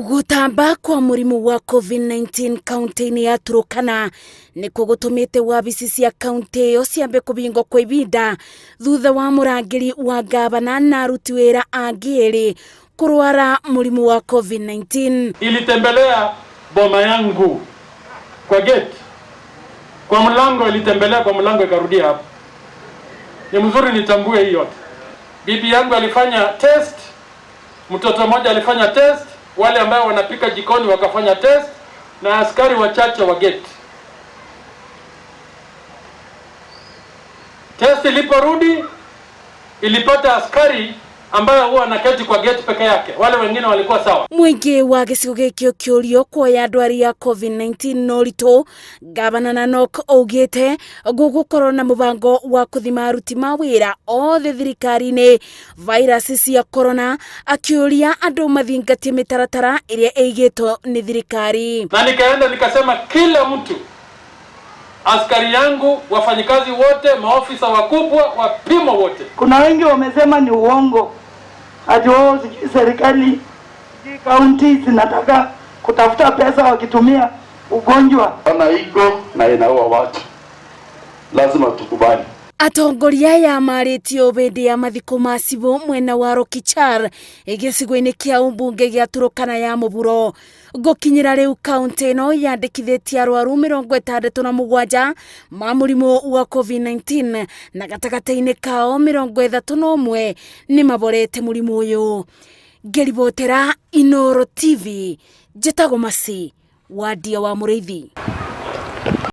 Gutamba kwa murimu wa COVID-19 kaunti-ini ya Turkana nikuo gutumite wabici cia kaunti iyo ciambe kubingwo kwa ivinda thutha wa Murangiri wa ngabana na aruti wira angi eri kurwara murimu wa COVID-19. Ilitembelea boma yangu kwa gate, kwa mlango, ilitembelea kwa mlango ikarudia hapo. Ni mzuri nitambue hiyo yote. Bibi yangu alifanya test, mtoto mmoja alifanya test, wale ambao wanapika jikoni wakafanya test, na askari wachache wa gate. Test iliporudi ilipata askari ambaye huwa anaketi kwa gate peke yake, wale wengine walikuwa sawa. Mwingi wa gicigo gikio kiurio kuoya ndwari ya COVID-19 norito, Ngabana Nanok augite gugukorwo na mubango wa kuthima aruti ma wira othe thirikari-ini virus cia corona, akiuria andu mathingatie mitaratara iria eigitwo ni thirikari. Na nikaenda nikasema kila mtu, askari yangu, wafanyikazi wote, maofisa wakubwa, wapimo wote. Kuna wengi wamesema ni uongo, ati wao sijui serikali kaunti zinataka kutafuta pesa wakitumia ugonjwa. Ana iko na inaua watu, lazima tukubali. Atongoria ya maritio bende ya mathiko masibo mwena wa Rokichar igicigo-ini kia umbunge gia Turkana ya muburo. Gukinyira riu kaunti no yandikithitie arwaru 67 ma murimu wa COVID-19 na gatagata-ini kao 31 ni maborete murimu uyu. Ngeribotera Inooro TV, njitagwo Masi wa Ndia wa Muriithi.